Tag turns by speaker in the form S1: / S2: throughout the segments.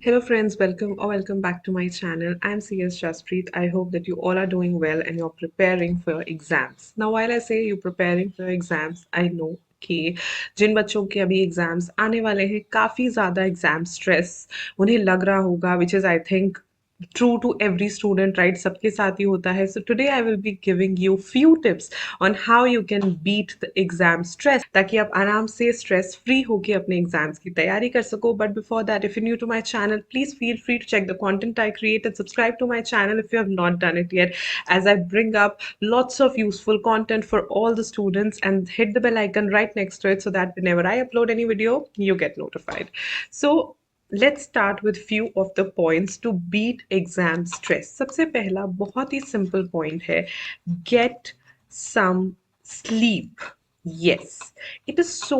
S1: Hello friends, welcome or welcome back to my channel. I'm CS Jaspreet. I hope that you all are doing well and you're preparing for your exams. Now while I say you're preparing for your exams, I know कि जिन बच्चों के अभी exams आने वाले हैं काफ़ी ज़्यादा exam stress उन्हें लग रहा होगा which is I think true to every student, right? सबके साथ ही होता है. So today I will be giving you few tips on how you can beat the exam stress ताकि आप आराम से stress free होके अपने exams की तैयारी कर सको. But before that, if you're new to my channel, please feel free to check the content I create and subscribe to my channel if you have not done it yet, as I bring up lots of useful content for all the students, and hit the bell icon right next to it so that whenever I upload any video, you get notified. So let's start with few of the points to beat exam stress. सबसे पहला बहुत ही simple point है, get some sleep. Yes, it is so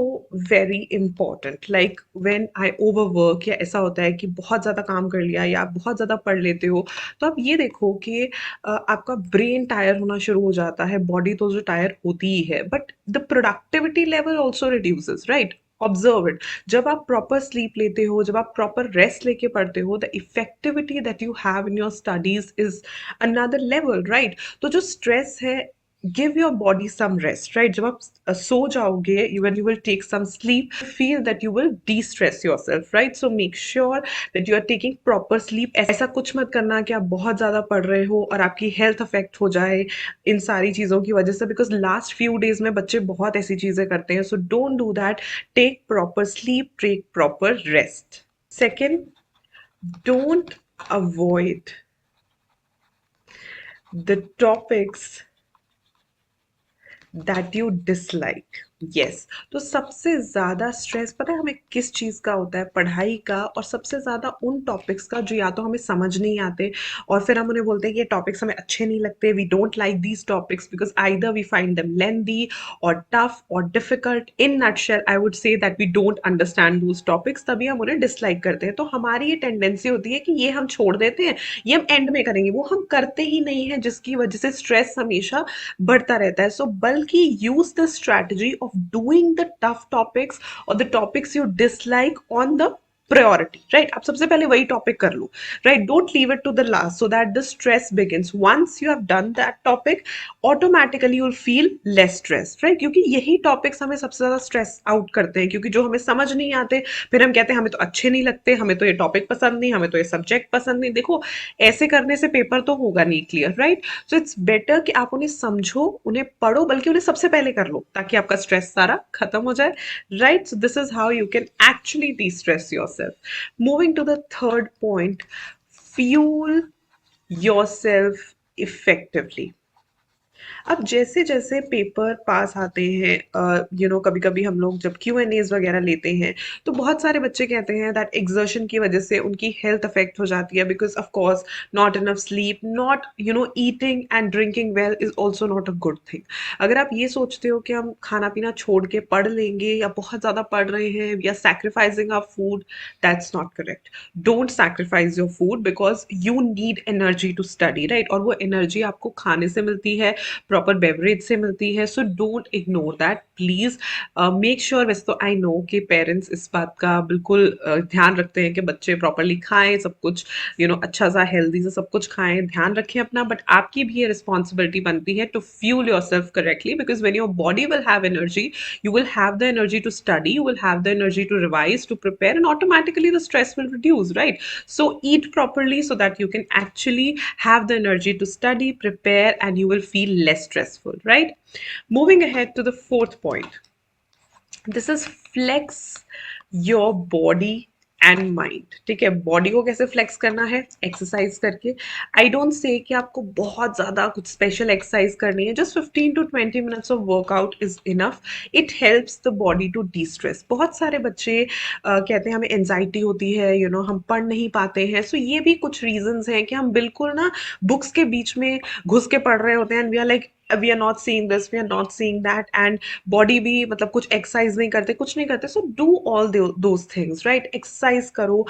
S1: very important. Like when I overwork या ऐसा होता है कि बहुत ज़्यादा काम कर लिया या आप बहुत ज़्यादा पढ़ लेते हो, तो आप ये देखो कि आपका ब्रेन टायर होना शुरू हो जाता है, बॉडी तो जो टायर होती ही है, but the productivity level also reduces, right? Observe it. जब आप प्रॉपर स्लीप लेते हो, जब आप प्रॉपर रेस्ट लेके पढ़ते हो, the effectivity that you have in your studies is another level, right? तो जो स्ट्रेस है, give your body some rest, right? जब आप सो जाओगे, when you will take some sleep, feel that you will de-stress yourself, right? So make sure that you are taking proper sleep. ऐसा कुछ मत करना कि आप बहुत ज्यादा पढ़ रहे हो और आपकी हेल्थ अफेक्ट हो जाए इन सारी चीजों की वजह से, बिकॉज लास्ट फ्यू डेज में बच्चे बहुत ऐसी चीजें करते हैं. So don't do that. Take proper sleep, take proper rest. Second, don't avoid the topics that you dislike. Yes, तो सबसे ज़्यादा स्ट्रेस पता है हमें किस चीज़ का होता है? पढ़ाई का, और सबसे ज़्यादा उन टॉपिक्स का जो या तो हमें समझ नहीं आते और फिर हम उन्हें बोलते हैं कि ये टॉपिक्स हमें अच्छे नहीं लगते. We don't like these topics because either we find them lengthy और टफ और difficult. In nutshell I would say that we don't understand those topics, तभी हम उन्हें डिसलाइक करते हैं. तो हमारी ये टेंडेंसी होती है कि ये हम छोड़ देते हैं, ये हम एंड में करेंगे, वो हम करते ही नहीं है, जिसकी वजह से स्ट्रेस हमेशा बढ़ता रहता है. सो बल्कि use the strategy of doing the tough topics और the topics you dislike on the priority, right? आप सबसे पहले वही टॉपिक कर लो, right? Don't leave it to the last so that the stress begins. Once you have done that topic, automatically you will feel less stress, right? क्योंकि यही topics हमें सबसे ज्यादा स्ट्रेस आउट करते हैं, क्योंकि जो हमें समझ नहीं आते फिर हम कहते हैं हमें तो अच्छे नहीं लगते, हमें तो ये टॉपिक पसंद नहीं, हमें तो ये सब्जेक्ट पसंद नहीं. देखो, ऐसे करने से पेपर तो होगा नहीं clear, right? So it's better कि आप उन्हें समझो, उन्हें पढ़ो, बल्कि उन्हें सबसे पहले कर लो ताकि आपका स्ट्रेस सारा खत्म हो जाए, right? So this is how you can actually de-stress yourself. Moving to the third point, fuel yourself effectively. अब जैसे जैसे पेपर पास आते हैं, कभी कभी हम लोग जब Q&As वगैरह लेते हैं, तो बहुत सारे बच्चे कहते हैं दैट एग्जर्शन की वजह से उनकी हेल्थ अफेक्ट हो जाती है, because of course not enough sleep, not eating and drinking well is also not a good thing. अगर आप ये सोचते हो कि हम खाना पीना छोड़ के पढ़ लेंगे या बहुत ज़्यादा पढ़ रहे हैं या sacrificing our food, that's not correct. Don't sacrifice your food because you need energy to study, right? और वो एनर्जी आपको खाने से मिलती है, प्रॉपर बेवरेज से मिलती है. So don't ignore that please. Make sure, वैसे तो आई नो कि पेरेंट्स इस बात का बिल्कुल ध्यान रखते हैं कि बच्चे प्रॉपरली खाएं, सब कुछ अच्छा सा हेल्दी सा सब कुछ खाएं, ध्यान रखें अपना, बट आपकी भी ये रिस्पॉन्सिबिलिटी बनती है to fuel your self correctly, because when your body will have energy, you will have the energy to study, you will have the energy to revise, to prepare, and automatically the stress will reduce, right? So eat properly so that you can actually have the energy to study, prepare, and you will feel less stressful, right? Moving ahead to the fourth point, this is flex your body and mind. ठीक है, body को कैसे flex करना है? Exercise करके. I don't say कि आपको बहुत ज्यादा कुछ स्पेशल एक्सरसाइज करनी है, just 15 to 20 minutes of workout is enough. It helps the body to destress. बहुत सारे बच्चे कहते हैं हमें एनजाइटी होती है, हम पढ़ नहीं पाते हैं. सो ये भी कुछ रीजंस हैं कि हम बिल्कुल ना बुक्स के बीच में घुस के पढ़ रहे होते हैं, and we are like we are not seeing this, we are not seeing that, and body भी मतलब कुछ एक्सरसाइज नहीं करते, कुछ नहीं करते. So do all those things, right. Exercise करो,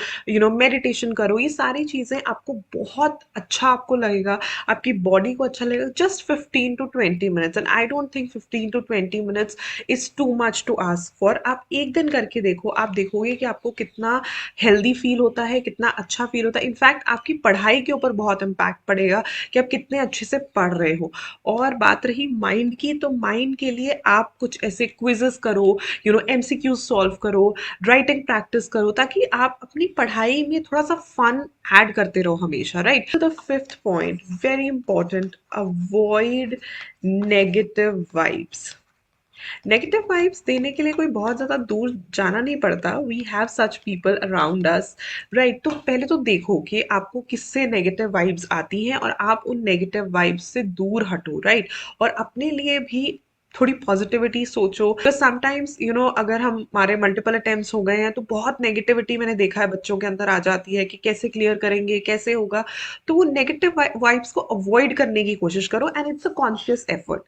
S1: मेडिटेशन करो, ये सारी चीजें आपको बहुत अच्छा आपको लगेगा, आपकी बॉडी को अच्छा लगेगा. Just 15 to 20 minutes, and I don't think 15 to 20 minutes is too much to ask for. आप एक दिन करके देखो, आप देखोगे कि आपको कितना हेल्दी फील होता है, कितना अच्छा फील होता है. इनफैक्ट आपकी पढ़ाई के ऊपर बहुत इम्पैक्ट पड़ेगा कि आप कितने अच्छे से पढ़ रहे हो. और बात रही माइंड की, तो माइंड के लिए आप कुछ ऐसे क्विजेस करो, एमसीक्यूज सॉल्व करो, राइटिंग प्रैक्टिस करो, ताकि आप अपनी पढ़ाई में थोड़ा सा फन ऐड करते रहो हमेशा, राइट. तो the fifth point, very important, avoid negative vibes. Negative vibes देने के लिए कोई बहुत ज़्यादा दूर जाना नहीं पड़ता. We have such people around us, right. तो पहले तो देखो कि आपको किससे नेगेटिव वाइब्स आती हैं और आप उन नेगेटिव वाइब्स से दूर हटो, राइट. और अपने लिए भी थोड़ी पॉजिटिविटी सोचो. तो समटाइम्स अगर हम हमारे मल्टीपल अटेम्प्ट्स हो गए हैं तो बहुत नेगेटिविटी मैंने देखा है बच्चों के अंदर आ जाती है कि कैसे क्लियर करेंगे, कैसे होगा. तो वो नेगेटिव वाइब्स को अवॉइड करने की कोशिश करो, and it's a conscious effort,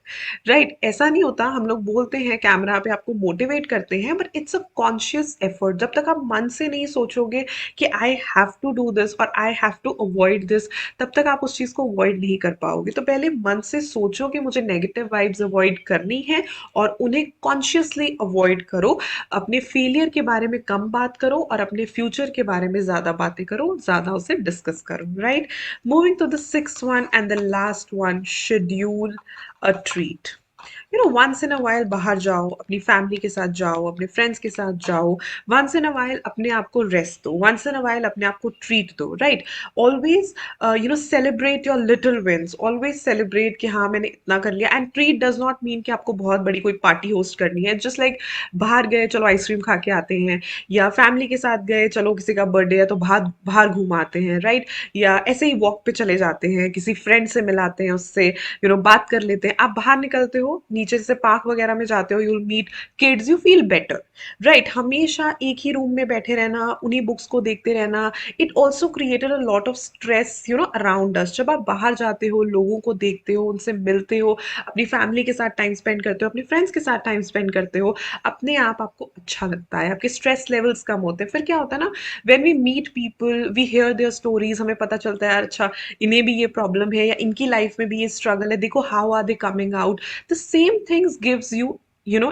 S1: right. ऐसा नहीं होता, हम लोग बोलते हैं कैमरा पे, आपको मोटिवेट करते हैं, but it's a conscious effort. जब तक आप मन से नहीं सोचोगे कि I have to do this और I have to avoid this, तब तक आप उस चीज को अवॉइड नहीं कर पाओगे. तो पहले मन से सोचो कि मुझे नेगेटिव वाइब्स अवॉइड करनी है, और उन्हें कॉन्शियसली अवॉइड करो. अपने फेलियर के बारे में कम बात करो और अपने फ्यूचर के बारे में ज्यादा बातें करो, ज्यादा उसे डिस्कस करो, right. Moving to the sixth one and the last one, schedule a treat. Once in a while बाहर जाओ, अपनी फैमिली के साथ जाओ, अपने फ्रेंड्स के साथ जाओ. वंस इन अ वाइल अपने आप को रेस्ट दो, वंस इन अ वाइल अपने आप को ट्रीट दो, right. Always celebrate your little wins, always celebrate कि हाँ मैंने इतना कर लिया. And treat does not mean कि आपको बहुत बड़ी कोई पार्टी होस्ट करनी है. जस्ट लाइक बाहर गए, चलो आइसक्रीम खा के आते हैं, या फैमिली के साथ गए, चलो किसी का बर्थडे है तो बाहर बाहर घूम आते हैं, राइट. या ऐसे ही वॉक पे चले जाते हैं, किसी फ्रेंड से मिलाते हैं, उससे बात कर लेते हैं. आप बाहर निकलते हो, नीचे से पार्क वगैरह में जाते हो, you will meet kids, you feel better, right. हमेशा एक ही रूम में बैठे रहना, उन्हीं बुक्स को देखते रहना, it also created a lot of stress around us. जब आप बाहर जाते हो, लोगों को देखते हो, उनसे मिलते हो, अपनी फैमिली के साथ टाइम स्पेंड करते हो, अपने फ्रेंड्स के साथ टाइम स्पेंड करते हो, अपने आप आपको अच्छा लगता है, आपके स्ट्रेस लेवल्स कम होते हैं. फिर क्या होता है ना, when we meet people, we hear their stories, हमें पता चलता है यार अच्छा इन्हें भी ये प्रॉब्लम है, या इनकी लाइफ में भी ये स्ट्रगल है, देखो how are they coming out. The same things gives you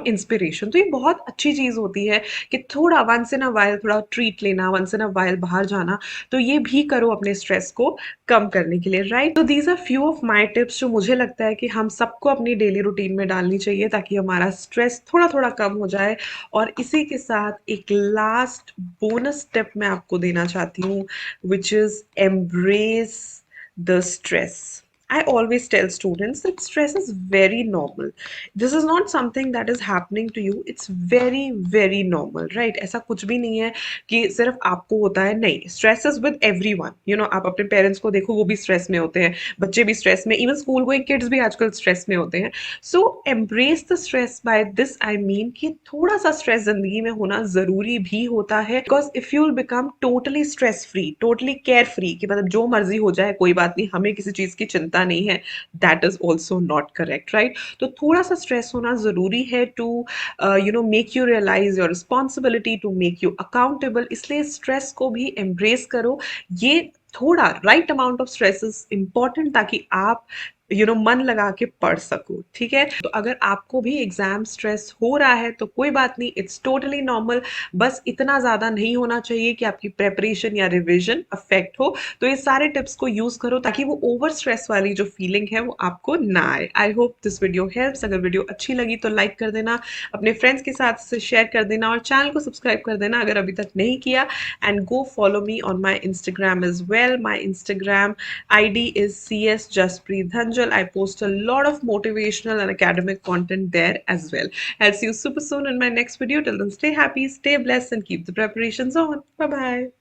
S1: inspiration. तो ये बहुत अच्छी चीज होती है कि थोड़ा वंस इन अ वाइल थोड़ा ट्रीट लेना, वंस इन अ वाइल बाहर जाना. तो ये भी करो अपने स्ट्रेस को कम करने के लिए, राइट. तो these are few of my tips जो मुझे लगता है कि हम सबको अपनी डेली रूटीन में डालनी चाहिए, ताकि हमारा स्ट्रेस थोड़ा थोड़ा कम हो जाए. और इसी के साथ एक लास्ट बोनस टिप मैं आपको देना चाहती हूँ, which is embrace the stress. I always tell students that stress is very normal. This is not something that is happening to you. It's very, very normal, right? ऐसा कुछ भी नहीं है कि सिर्फ आपको होता है, नहीं. Stress is with everyone. आप अपने पेरेंट्स को देखो, वो भी स्ट्रेस में होते हैं, बच्चे भी स्ट्रेस में, इवन स्कूल गोइंग किड्स भी आजकल स्ट्रेस में होते हैं. So embrace the stress. By this I mean कि थोड़ा सा स्ट्रेस जिंदगी में होना जरूरी भी होता है, because if you will become totally stress free, totally care free, कि मतलब जो मर्जी हो जाए कोई बात नहीं, हमें किसी चीज की चिंता नहीं है, that is also not correct, right. तो थोड़ा सा स्ट्रेस होना जरूरी है to make you realise your responsibility, to make you accountable. इसलिए स्ट्रेस को भी एम्ब्रेस करो. ये थोड़ा right amount of stress is important, ताकि आप मन लगा के पढ़ सको, ठीक है. तो अगर आपको भी एग्जाम स्ट्रेस हो रहा है तो कोई बात नहीं, इट्स टोटली नॉर्मल. बस इतना ज्यादा नहीं होना चाहिए कि आपकी प्रेपरेशन या रिविजन अफेक्ट हो. तो ये सारे टिप्स को यूज करो, ताकि वो ओवर स्ट्रेस वाली जो फीलिंग है वो आपको ना आए. I hope this video helps. अगर वीडियो अच्छी लगी तो लाइक कर देना, अपने फ्रेंड्स के साथ से शेयर कर देना, और चैनल को सब्सक्राइब कर देना अगर अभी तक नहीं किया. And go follow me on my Instagram as well. My Instagram ID is CS Jaspreet Dhanjal. I post a lot of motivational and academic content there as well. I'll see you super soon in my next video. Till then, stay happy, stay blessed, and keep the preparations on. Bye bye.